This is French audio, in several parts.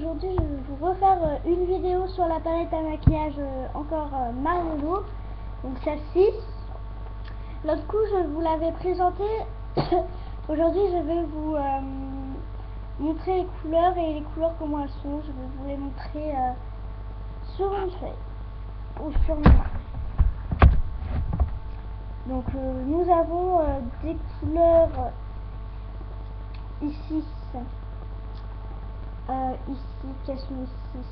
aujourd'hui je vais vous refaire une vidéo sur la palette à maquillage encore Marlolo, donc celle-ci. L'autre coup je vous l'avais présentée. Aujourd'hui je vais vous montrer les couleurs et les couleurs comment elles sont. Je vais vous les montrer sur une feuille ou sur une main. Donc nous avons des couleurs ici. Ici, qu'elles sont ici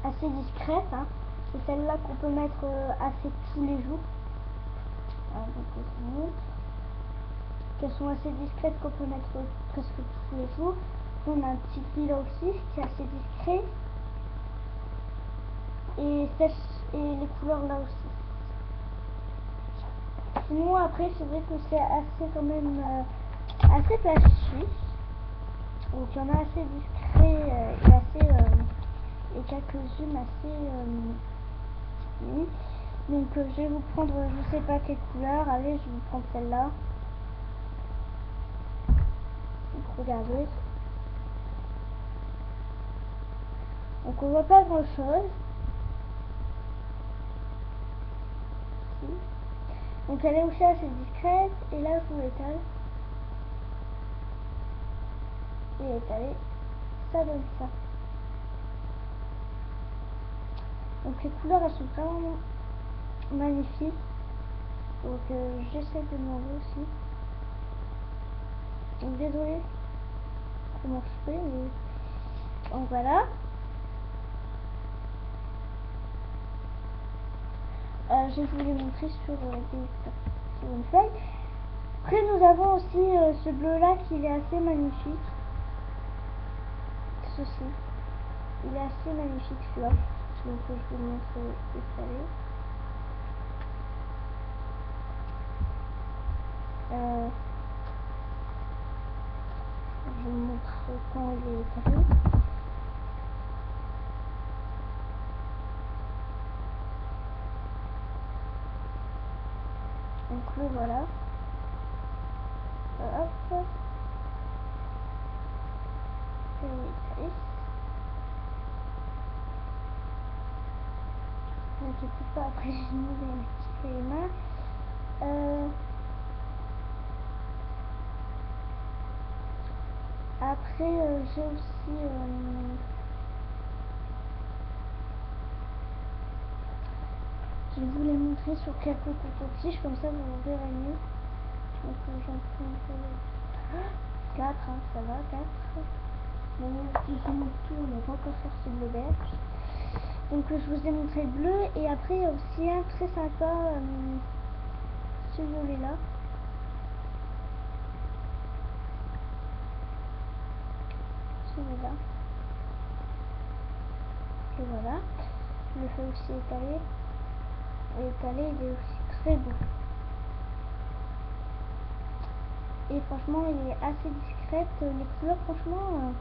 assez discrètes, hein. C'est celle-là qu'on peut mettre assez tous les jours. Donc qu'elles sont assez discrètes, qu'on peut mettre presque tous les jours. On a un petit fil là aussi qui est assez discret, et les couleurs là aussi. Sinon après c'est vrai que c'est assez quand même assez flashy. Donc il y en a assez discret et assez et quelques-unes assez donc je vais vous prendre je sais pas quelle couleur. Allez, je vais vous prendre celle-là. Donc regardez, donc on voit pas grand chose. Donc elle est aussi assez discrète, et là je vous l'étale et étaler, ça donne ça. Donc les couleurs elles sont vraiment magnifiques. Donc j'essaie de demander aussi. Donc désolé comment je fais, mais donc voilà. Je vais vous les montrer sur une feuille. Après nous avons aussi ce bleu là qui est assez magnifique. Ceci, il est assez magnifique celui-là. Donc je vous le montre installé. Je vous montre quand il est étalé. Donc le voilà. Hop. Et étalé. Ne t'inquiète pas, après je me vais mettre les mains. Après j'ai aussi je vais vous les montrer sur quelques coton-tiges, comme ça vous verrez mieux. Donc j'en prends 4, hein, ça va, 4. Mais si je montre tout, on n'a pas encore sorti le beige. Donc je vous ai montré le bleu, et après il y a aussi un très sympa, ce violet là. Celui-là. Et voilà. Je le fais aussi étaler. Et étaler, il est aussi très beau. Et franchement il est assez discrète. Les couleurs franchement,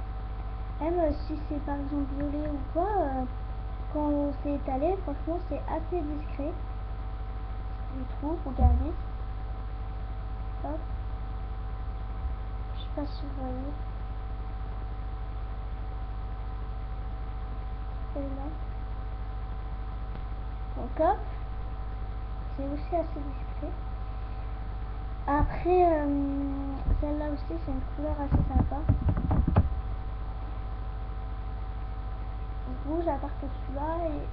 même si c'est par exemple violet ou quoi, quand c'est étalé, franchement c'est assez discret, je trouve. Regardez, hop, je sais pas si vous voyez, celle-là, donc hop, c'est aussi assez discret. Après celle-là aussi c'est une couleur assez sympa, rouge à part que celui-là, et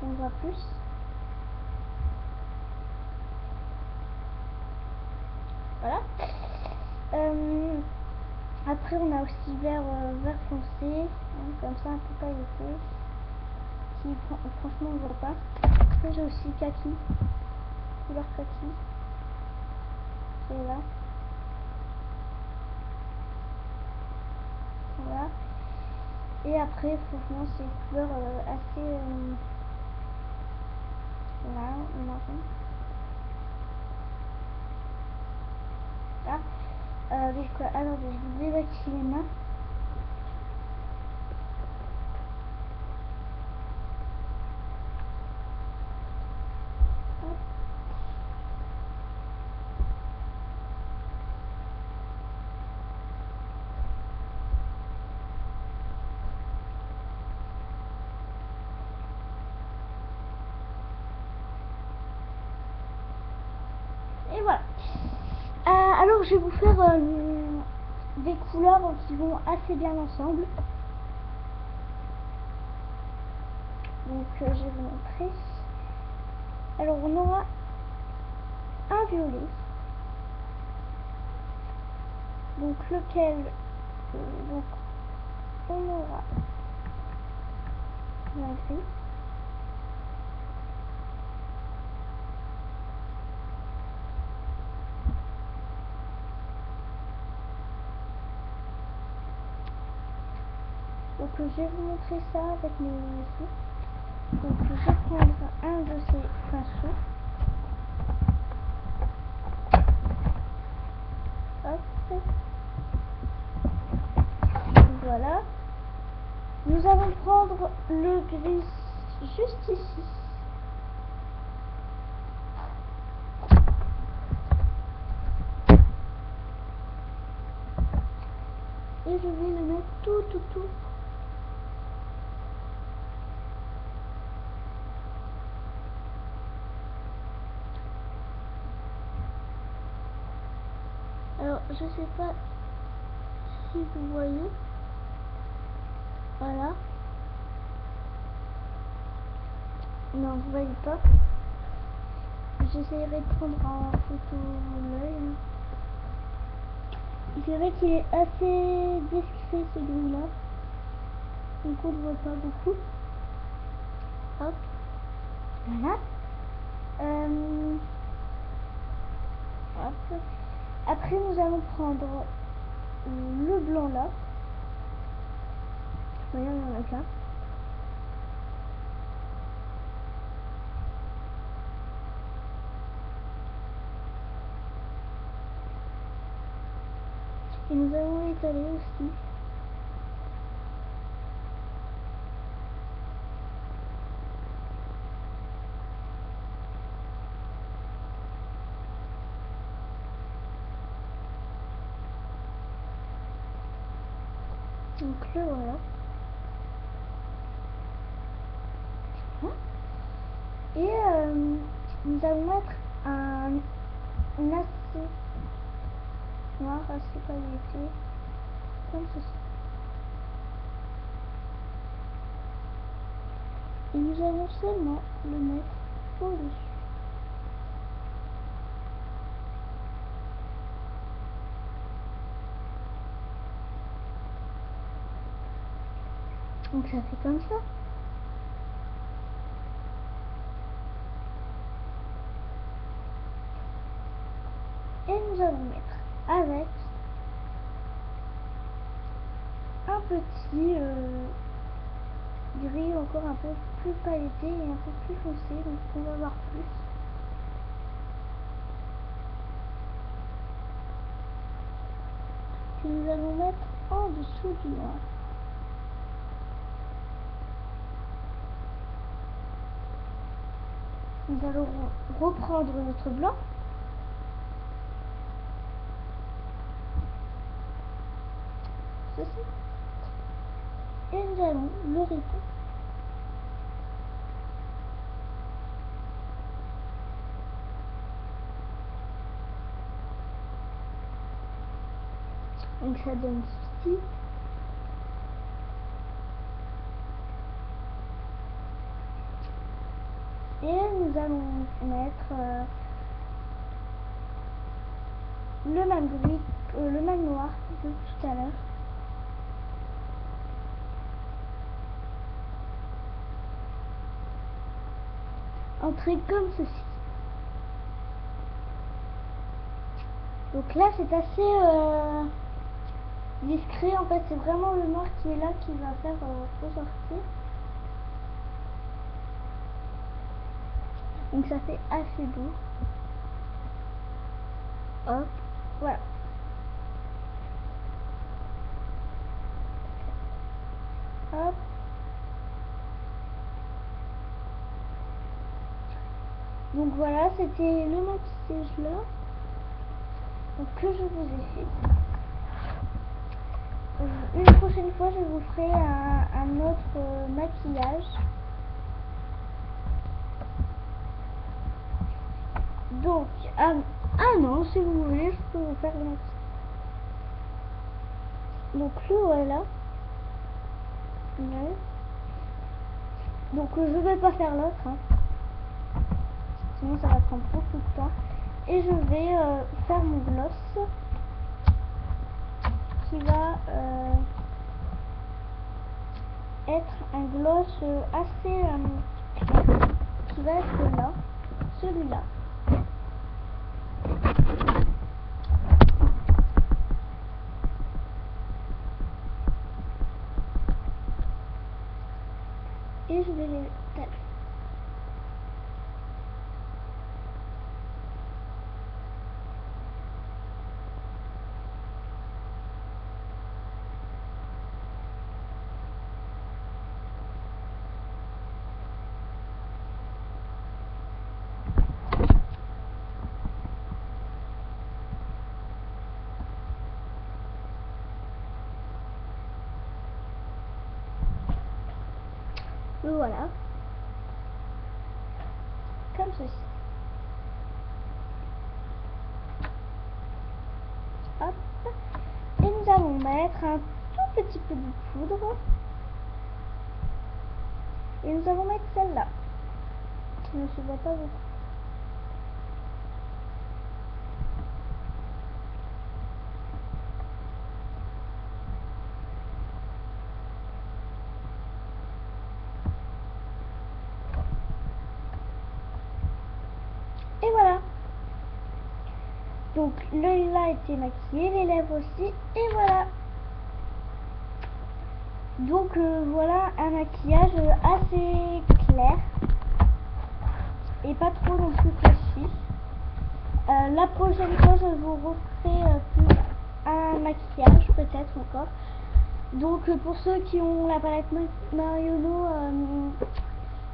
on voit plus. Voilà. Après on a aussi vert foncé, hein, comme ça un peu pailleté, qui franchement on voit pas. Après j'ai aussi kaki, couleur kaki, c'est là. Voilà. Et après franchement c'est une couleur assez là, marron. Là. Donc alors je vous démaquille les mains. voilà. Alors je vais vous faire des couleurs qui vont assez bien ensemble. Donc je vais vous montrer. Alors on aura un violet. Donc lequel donc on aura un gris. Donc je vais vous montrer ça avec mes sous. Donc je vais prendre un de ces pinceaux. Hop. Voilà. Nous allons prendre le gris juste ici. Et je vais le mettre tout. Alors, je sais pas si vous voyez. Voilà. Non, vous voyez pas. J'essaierai de prendre en photo l'œil. C'est vrai qu'il est assez discret ce gris là. Donc on ne voit pas beaucoup. Hop. Voilà. Hop. Après nous allons prendre le blanc là. Voyez, on en a qu'un. Et nous allons l'étaler aussi. Donc le voilà. Et nous allons mettre un acier noir, assez pailleté, comme ceci. Et nous allons seulement le mettre au-dessus. Donc ça fait comme ça. Et nous allons mettre avec un petit gris encore un peu plus pailleté et un peu plus foncé, donc on va voir plus. Que nous allons mettre en dessous du noir. Nous allons reprendre notre blanc. Ceci. Et nous allons le répéter. Donc ça donne ceci. Et nous allons mettre le même gris, le même noir que tout à l'heure. Un trait comme ceci. Donc là c'est assez discret, en fait c'est vraiment le noir qui est là qui va faire ressortir. Donc ça fait assez beau. Hop, voilà. Hop. Donc voilà, c'était le maquillage là. Donc que je vous ai fait. Une prochaine fois je vous ferai un autre maquillage. Donc Ah non, si vous voulez, je peux vous faire le maquillage. Donc le voilà. Ouais. Donc je vais pas faire l'autre, hein. Sinon ça va prendre beaucoup de temps. Et je vais faire mon gloss qui va être un gloss assez clair, qui va être là, celui-là. Et je vais les taper. Le voilà. Comme ceci. Hop. Et nous allons mettre un tout petit peu de poudre. Et nous allons mettre celle-là, qui ne se voit pas beaucoup. Et voilà. Donc l'œil là a été maquillé, les lèvres aussi, et voilà. Donc voilà un maquillage assez clair et pas trop non plus flashy. La prochaine fois je vous referai plus un maquillage peut-être encore. Donc pour ceux qui ont la palette Marionneau,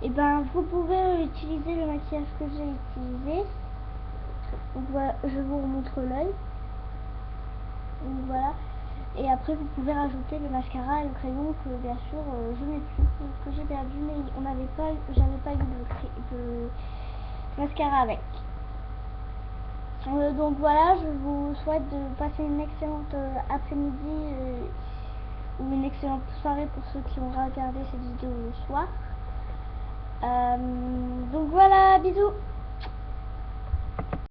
et ben vous pouvez utiliser le maquillage que j'ai utilisé. Donc voilà, je vous remontre l'œil. Donc voilà. Et après vous pouvez rajouter le mascara et le crayon que bien sûr je n'ai plus, que j'ai perdu, mais j'avais pas eu de mascara avec. Donc voilà, je vous souhaite de passer une excellente après-midi ou une excellente soirée pour ceux qui ont regardé cette vidéo le soir. Donc voilà, bisous.